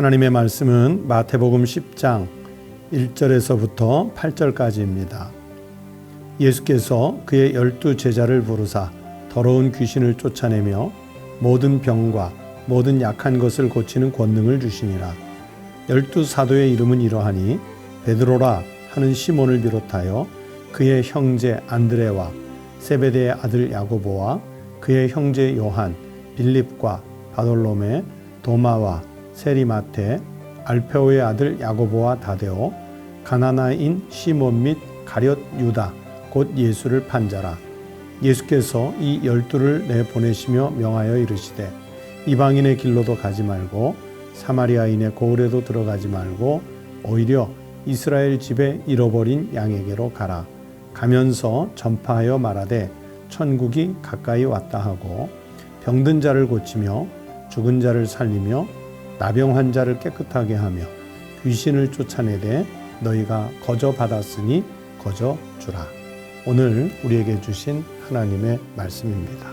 하나님의 말씀은 마태복음 10장 1절에서부터 8절까지입니다. 예수께서 그의 12 제자를 부르사 더러운 귀신을 쫓아내며 모든 병과 모든 약한 것을 고치는 권능을 주시니라. 12 사도의 이름은 이러하니 베드로라 하는 시몬을 비롯하여 그의 형제 안드레와 세베대의 아들 야고보와 그의 형제 요한, 빌립과 바돌로메, 도마와 세리마테, 알페오의 아들 야고보와 다데오, 가나나인 시몬 및 가룟 유다 곧 예수를 판 자라. 예수께서 이 12를 내보내시며 명하여 이르시되 이방인의 길로도 가지 말고 사마리아인의 고을에도 들어가지 말고 오히려 이스라엘 집에 잃어버린 양에게로 가라. 가면서 전파하여 말하되 천국이 가까이 왔다 하고 병든 자를 고치며 죽은 자를 살리며 나병 환자를 깨끗하게 하며 귀신을 쫓아내되 너희가 거저 받았으니 거저 주라. 오늘 우리에게 주신 하나님의 말씀입니다.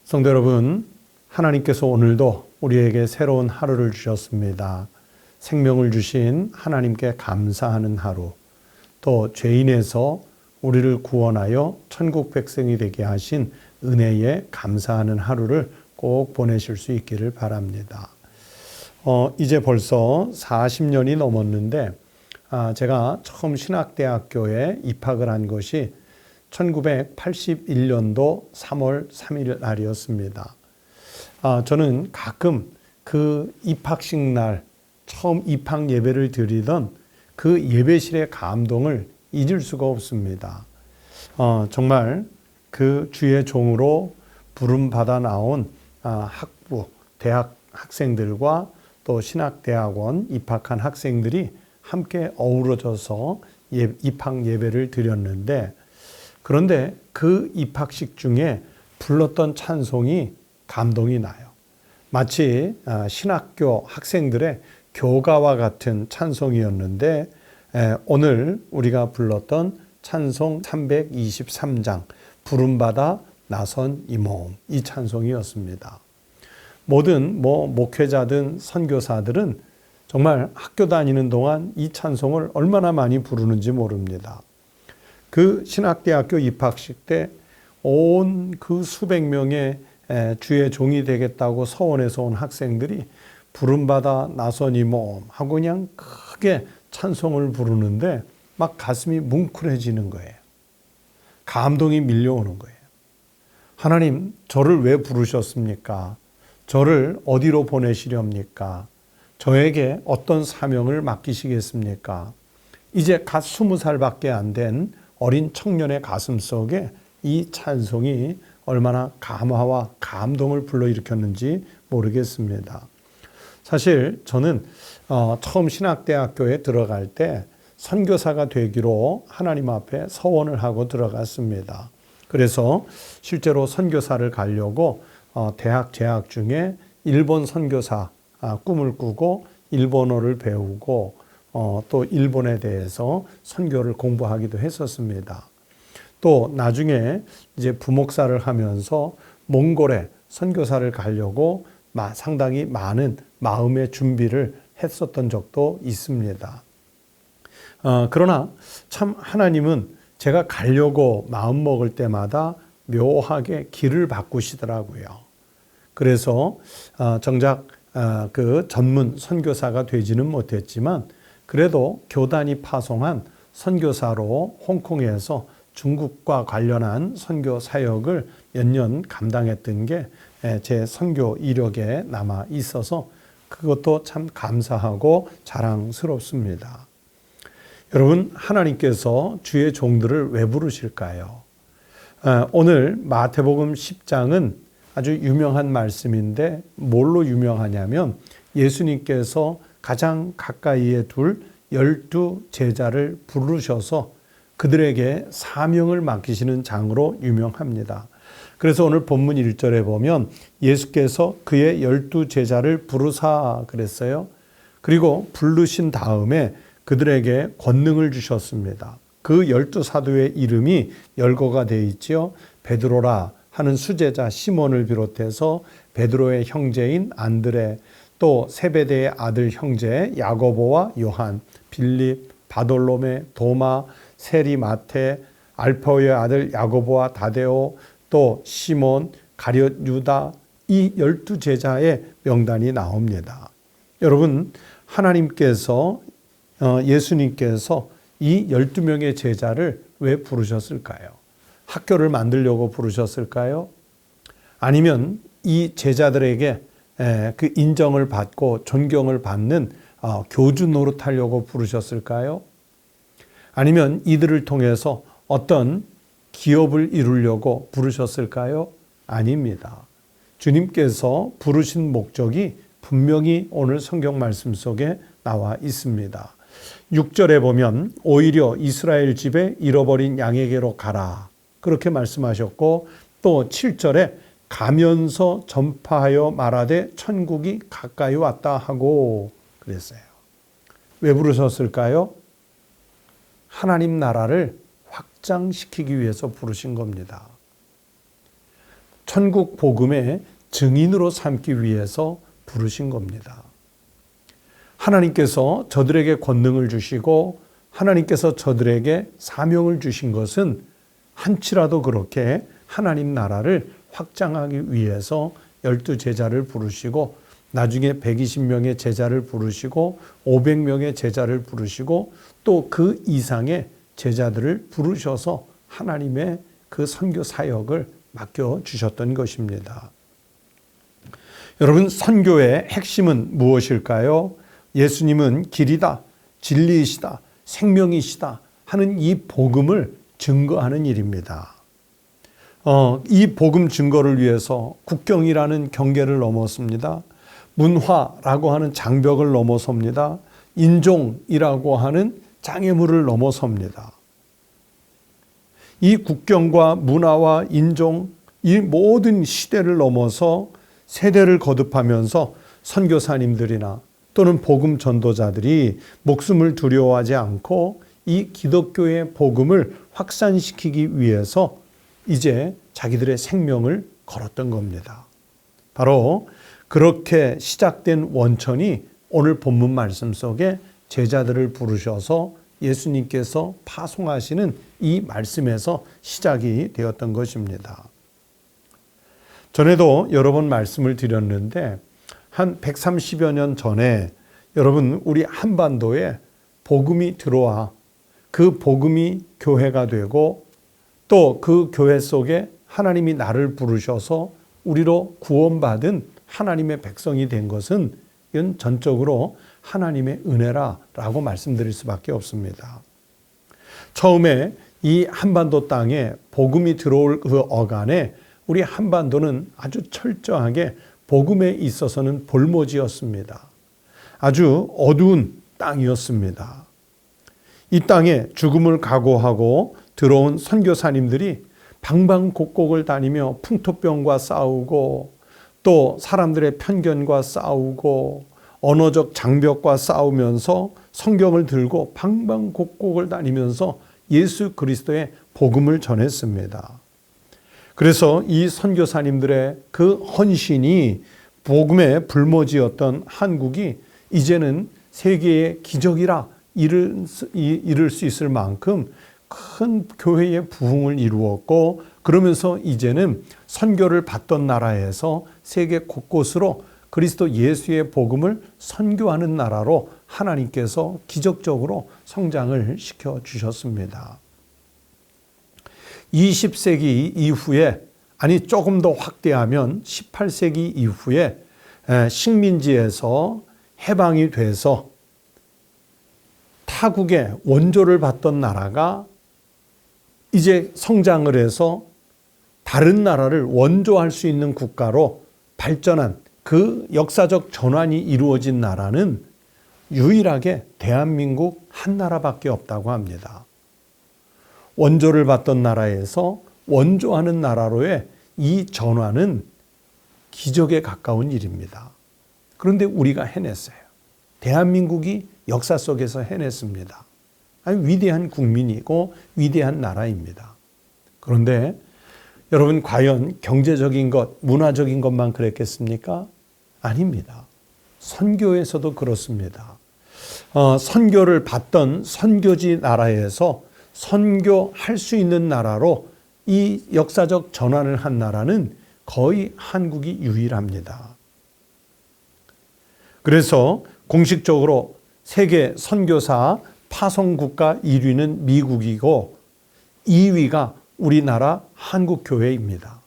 성도 여러분, 하나님께서 오늘도 우리에게 새로운 하루를 주셨습니다. 생명을 주신 하나님께 감사하는 하루, 또 죄인에서 우리를 구원하여 천국 백성이 되게 하신 은혜에 감사하는 하루를 꼭 보내실 수 있기를 바랍니다. 이제 벌써 40년이 넘었는데 제가 처음 신학대학교에 입학을 한 것이 1981년도 3월 3일 날이었습니다. 저는 가끔 그 입학식 날 처음 입학 예배를 드리던 그 예배실의 감동을 잊을 수가 없습니다. 정말 그 주의 종으로 부름받아 나온 학부, 대학 학생들과 또 신학대학원 입학한 학생들이 함께 어우러져서 입학 예배를 드렸는데, 그런데 그 입학식 중에 불렀던 찬송이 감동이 나요. 마치 신학교 학생들의 교가와 같은 찬송이었는데, 오늘 우리가 불렀던 찬송 323장 부름받아 나선 이 몸, 이 찬송이었습니다. 모든 목회자든 선교사들은 정말 학교 다니는 동안 이 찬송을 얼마나 많이 부르는지 모릅니다. 그 신학대학교 입학식 때 온 그 수백 명의 주의 종이 되겠다고 서원에서 온 학생들이 부름받아 나선 이 몸 하고 그냥 크게 찬송을 부르는데 막 가슴이 뭉클해지는 거예요. 감동이 밀려오는 거예요. 하나님, 저를 왜 부르셨습니까? 저를 어디로 보내시렵니까? 저에게 어떤 사명을 맡기시겠습니까? 이제 갓 20살밖에 안 된 어린 청년의 가슴 속에 이 찬송이 얼마나 감화와 감동을 불러일으켰는지 모르겠습니다. 사실 저는 처음 신학대학교에 들어갈 때 선교사가 되기로 하나님 앞에 서원을 하고 들어갔습니다. 그래서 실제로 선교사를 가려고 대학 재학 중에 일본 선교사 꿈을 꾸고 일본어를 배우고 또 일본에 대해서 선교를 공부하기도 했었습니다. 또 나중에 이제 부목사를 하면서 몽골에 선교사를 가려고 상당히 많은 마음의 준비를 했었던 적도 있습니다. 그러나 참 하나님은 제가 가려고 마음 먹을 때마다 묘하게 길을 바꾸시더라고요. 그래서 정작 그 전문 선교사가 되지는 못했지만 그래도 교단이 파송한 선교사로 홍콩에서 중국과 관련한 선교 사역을 몇 년 감당했던 게 제 선교 이력에 남아 있어서 그것도 참 감사하고 자랑스럽습니다. 여러분, 하나님께서 주의 종들을 왜 부르실까요? 오늘 마태복음 10장은 아주 유명한 말씀인데 뭘로 유명하냐면 예수님께서 가장 가까이에 둘 12 제자를 부르셔서 그들에게 사명을 맡기시는 장으로 유명합니다. 그래서 오늘 본문 1절에 보면 예수께서 그의 12 제자를 부르사 그랬어요. 그리고 부르신 다음에 그들에게 권능을 주셨습니다. 그 12 사도의 이름이 열거가 되어 있지요. 베드로라 하는 수제자 시몬을 비롯해서 베드로의 형제인 안드레, 또 세베대의 아들 형제 야고보와 요한, 빌립, 바돌로메, 도마, 세리, 마테, 알페오의 아들 야고보와 다데오, 또 시몬, 가룟 유다, 이 12제자의 명단이 나옵니다. 여러분, 하나님께서 예수님께서 이 12명의 제자를 왜 부르셨을까요? 학교를 만들려고 부르셨을까요? 아니면 이 제자들에게 그 인정을 받고 존경을 받는 교주 노릇하려고 부르셨을까요? 아니면 이들을 통해서 어떤 기업을 이루려고 부르셨을까요? 아닙니다. 주님께서 부르신 목적이 분명히 오늘 성경 말씀 속에 나와 있습니다. 6절에 보면 오히려 이스라엘 집에 잃어버린 양에게로 가라, 그렇게 말씀하셨고, 또 7절에 가면서 전파하여 말하되 천국이 가까이 왔다 하고 그랬어요. 왜 부르셨을까요? 하나님 나라를 확장시키기 위해서 부르신 겁니다. 천국 복음의 증인으로 삼기 위해서 부르신 겁니다. 하나님께서 저들에게 권능을 주시고 하나님께서 저들에게 사명을 주신 것은 한치라도 그렇게 하나님 나라를 확장하기 위해서 12제자를 부르시고, 나중에 120명의 제자를 부르시고 500명의 제자를 부르시고 또 그 이상의 제자들을 부르셔서 하나님의 그 선교 사역을 맡겨주셨던 것입니다. 여러분, 선교의 핵심은 무엇일까요? 예수님은 길이다, 진리이시다, 생명이시다 하는 이 복음을 증거하는 일입니다. 이 복음 증거를 위해서 국경이라는 경계를 넘었습니다. 문화라고 하는 장벽을 넘어섭니다. 인종이라고 하는 장애물을 넘어섭니다. 이 국경과 문화와 인종, 이 모든 시대를 넘어서 세대를 거듭하면서 선교사님들이나 또는 복음 전도자들이 목숨을 두려워하지 않고 이 기독교의 복음을 확산시키기 위해서 이제 자기들의 생명을 걸었던 겁니다. 바로 그렇게 시작된 원천이 오늘 본문 말씀 속에 제자들을 부르셔서 예수님께서 파송하시는 이 말씀에서 시작이 되었던 것입니다. 전에도 여러 번 말씀을 드렸는데 한 130여 년 전에 여러분, 우리 한반도에 복음이 들어와 그 복음이 교회가 되고 또 그 교회 속에 하나님이 나를 부르셔서 우리로 구원받은 하나님의 백성이 된 것은 이건 전적으로 하나님의 은혜라고 말씀드릴 수밖에 없습니다. 처음에 이 한반도 땅에 복음이 들어올 그 어간에 우리 한반도는 아주 철저하게 복음에 있어서는 볼모지였습니다. 아주 어두운 땅이었습니다. 이 땅에 죽음을 각오하고 들어온 선교사님들이 방방곡곡을 다니며 풍토병과 싸우고 또 사람들의 편견과 싸우고 언어적 장벽과 싸우면서 성경을 들고 방방곡곡을 다니면서 예수 그리스도의 복음을 전했습니다. 그래서 이 선교사님들의 그 헌신이 복음의 불모지였던 한국이 이제는 세계의 기적이라 이를 수 있을 만큼 큰 교회의 부흥을 이루었고, 그러면서 이제는 선교를 받던 나라에서 세계 곳곳으로 그리스도 예수의 복음을 선교하는 나라로 하나님께서 기적적으로 성장을 시켜주셨습니다. 20세기 이후에, 아니 조금 더 확대하면 18세기 이후에 식민지에서 해방이 돼서 타국의 원조를 받던 나라가 이제 성장을 해서 다른 나라를 원조할 수 있는 국가로 발전한 그 역사적 전환이 이루어진 나라는 유일하게 대한민국 한 나라밖에 없다고 합니다. 원조를 받던 나라에서 원조하는 나라로의 이 전환은 기적에 가까운 일입니다. 그런데 우리가 해냈어요. 대한민국이 역사 속에서 해냈습니다. 아주 위대한 국민이고 위대한 나라입니다. 그런데 여러분, 과연 경제적인 것, 문화적인 것만 그랬겠습니까? 아닙니다. 선교에서도 그렇습니다. 선교를 받던 선교지 나라에서 선교할 수 있는 나라로 이 역사적 전환을 한 나라는 거의 한국이 유일합니다. 그래서 공식적으로 세계 선교사 파송국가 1위는 미국이고 2위가 우리나라 한국교회입니다.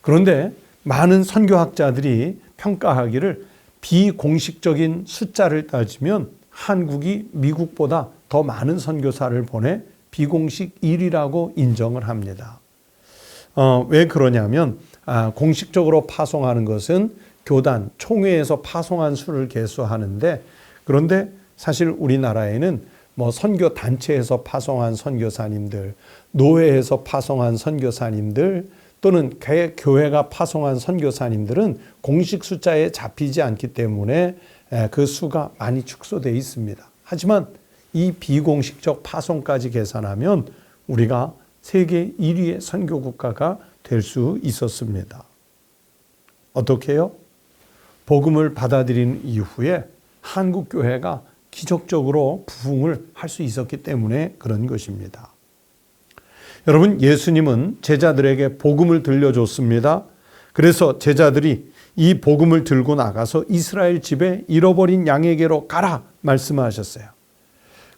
그런데 많은 선교학자들이 평가하기를 비공식적인 숫자를 따지면 한국이 미국보다 더 많은 선교사를 보내 비공식 1위라고 인정을 합니다. 왜 그러냐면 공식적으로 파송하는 것은 교단, 총회에서 파송한 수를 계수하는데, 그런데 사실 우리나라에는 선교 단체에서 파송한 선교사님들, 노회에서 파송한 선교사님들, 또는 교회가 파송한 선교사님들은 공식 숫자에 잡히지 않기 때문에 그 수가 많이 축소되어 있습니다. 하지만 이 비공식적 파송까지 계산하면 우리가 세계 1위의 선교 국가가 될 수 있었습니다. 어떻게 해요? 복음을 받아들인 이후에 한국 교회가 기적적으로 부흥을 할 수 있었기 때문에 그런 것입니다. 여러분, 예수님은 제자들에게 복음을 들려줬습니다. 그래서 제자들이 이 복음을 들고 나가서 이스라엘 집에 잃어버린 양에게로 가라 말씀하셨어요.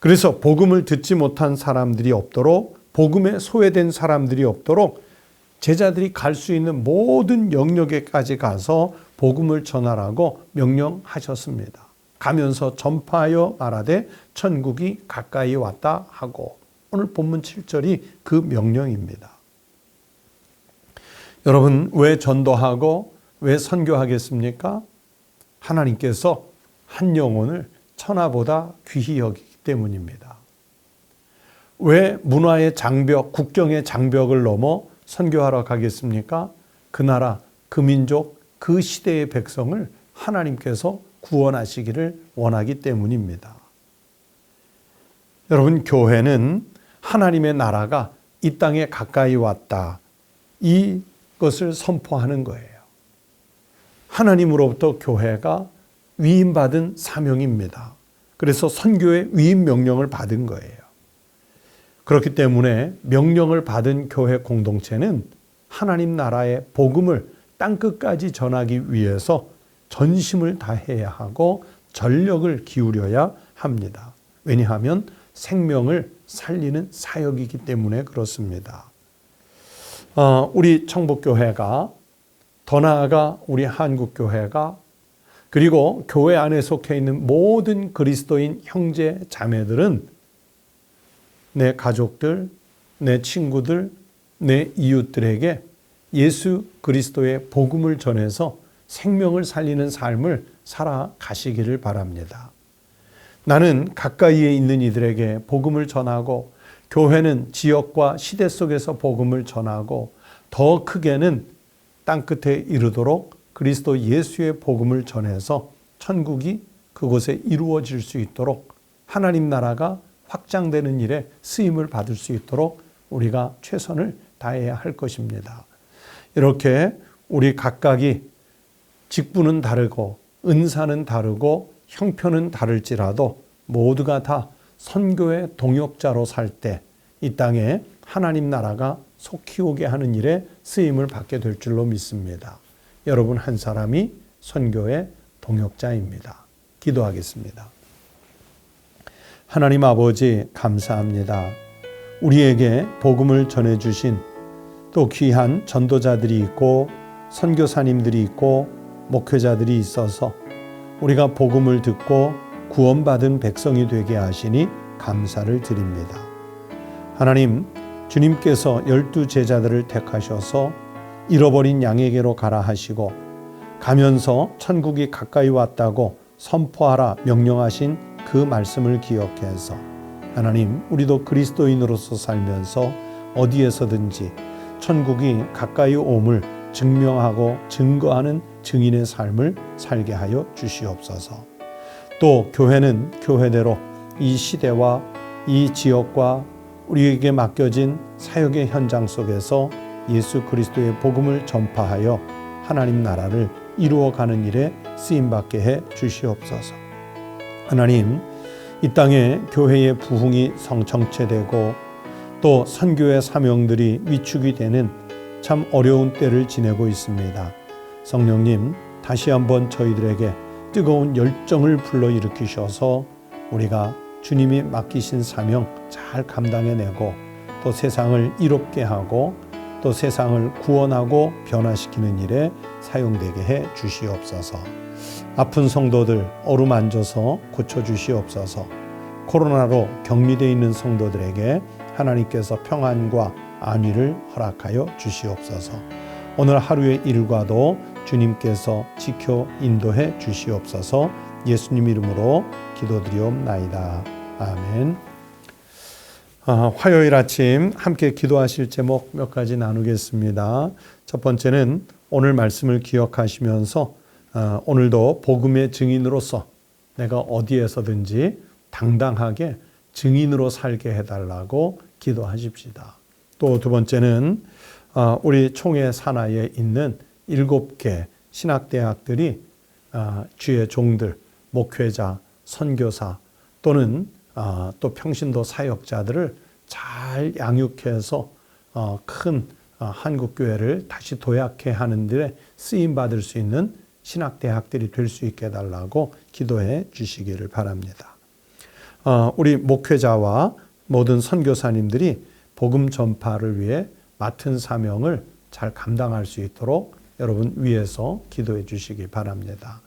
그래서 복음을 듣지 못한 사람들이 없도록, 복음에 소외된 사람들이 없도록 제자들이 갈 수 있는 모든 영역에까지 가서 복음을 전하라고 명령하셨습니다. 가면서 전파하여 말하되 천국이 가까이 왔다 하고, 오늘 본문 7절이 그 명령입니다. 여러분, 왜 전도하고 왜 선교하겠습니까? 하나님께서 한 영혼을 천하보다 귀히 여기기 때문입니다. 왜 문화의 장벽, 국경의 장벽을 넘어 선교하러 가겠습니까? 그 나라, 그 민족, 그 시대의 백성을 하나님께서 구원하시기를 원하기 때문입니다. 여러분, 교회는 하나님의 나라가 이 땅에 가까이 왔다, 이것을 선포하는 거예요. 하나님으로부터 교회가 위임받은 사명입니다. 그래서 선교의 위임 명령을 받은 거예요. 그렇기 때문에 명령을 받은 교회 공동체는 하나님 나라의 복음을 땅끝까지 전하기 위해서 전심을 다해야 하고 전력을 기울여야 합니다. 왜냐하면 생명을 살리는 사역이기 때문에 그렇습니다. 우리 청북교회가, 더 나아가 우리 한국교회가, 그리고 교회 안에 속해 있는 모든 그리스도인 형제 자매들은 내 가족들, 내 친구들, 내 이웃들에게 예수 그리스도의 복음을 전해서 생명을 살리는 삶을 살아가시기를 바랍니다. 나는 가까이에 있는 이들에게 복음을 전하고, 교회는 지역과 시대 속에서 복음을 전하고, 더 크게는 땅끝에 이르도록 그리스도 예수의 복음을 전해서 천국이 그곳에 이루어질 수 있도록, 하나님 나라가 확장되는 일에 쓰임을 받을 수 있도록 우리가 최선을 다해야 할 것입니다. 이렇게 우리 각각이 직분은 다르고 은사는 다르고 형편은 다를지라도 모두가 다 선교의 동역자로 살 때 이 땅에 하나님 나라가 속히 오게 하는 일에 쓰임을 받게 될 줄로 믿습니다. 여러분 한 사람이 선교의 동역자입니다. 기도하겠습니다. 하나님 아버지, 감사합니다. 우리에게 복음을 전해주신 또 귀한 전도자들이 있고 선교사님들이 있고 목회자들이 있어서 우리가 복음을 듣고 구원받은 백성이 되게 하시니 감사를 드립니다. 하나님, 주님께서 12 제자들을 택하셔서 잃어버린 양에게로 가라 하시고 가면서 천국이 가까이 왔다고 선포하라 명령하신 그 말씀을 기억해서 하나님, 우리도 그리스도인으로서 살면서 어디에서든지 천국이 가까이 옴을 증명하고 증거하는 증인의 삶을 살게 하여 주시옵소서. 또 교회는 교회대로 이 시대와 이 지역과 우리에게 맡겨진 사역의 현장 속에서 예수 그리스도의 복음을 전파하여 하나님 나라를 이루어가는 일에 쓰임받게 해 주시옵소서. 하나님, 이 땅에 교회의 부흥이 정체되고 또 선교의 사명들이 위축이 되는 참 어려운 때를 지내고 있습니다. 성령님, 다시 한번 저희들에게 뜨거운 열정을 불러일으키셔서 우리가 주님이 맡기신 사명 잘 감당해내고 또 세상을 이롭게 하고 또 세상을 구원하고 변화시키는 일에 사용되게 해 주시옵소서. 아픈 성도들 어루만져서 고쳐주시옵소서. 코로나로 격리되어 있는 성도들에게 하나님께서 평안과 안위를 허락하여 주시옵소서. 오늘 하루의 일과도 주님께서 지켜 인도해 주시옵소서. 예수님 이름으로 기도드리옵나이다. 아멘. 화요일 아침 함께 기도하실 제목 몇 가지 나누겠습니다. 첫 번째는 오늘 말씀을 기억하시면서 오늘도 복음의 증인으로서 내가 어디에서든지 당당하게 증인으로 살게 해달라고 기도하십시다. 또 두 번째는 우리 총회 산하에 있는 7개 신학대학들이 주의 종들, 목회자, 선교사 또는 또 평신도 사역자들을 잘 양육해서 큰 한국교회를 다시 도약해 하는 데 쓰임받을 수 있는 신학대학들이 될 수 있게 해달라고 기도해 주시기를 바랍니다. 우리 목회자와 모든 선교사님들이 복음 전파를 위해 맡은 사명을 잘 감당할 수 있도록 여러분 위에서 기도해 주시기 바랍니다.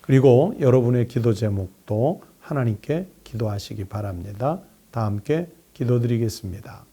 그리고 여러분의 기도 제목도 하나님께 기도하시기 바랍니다. 다 함께 기도드리겠습니다.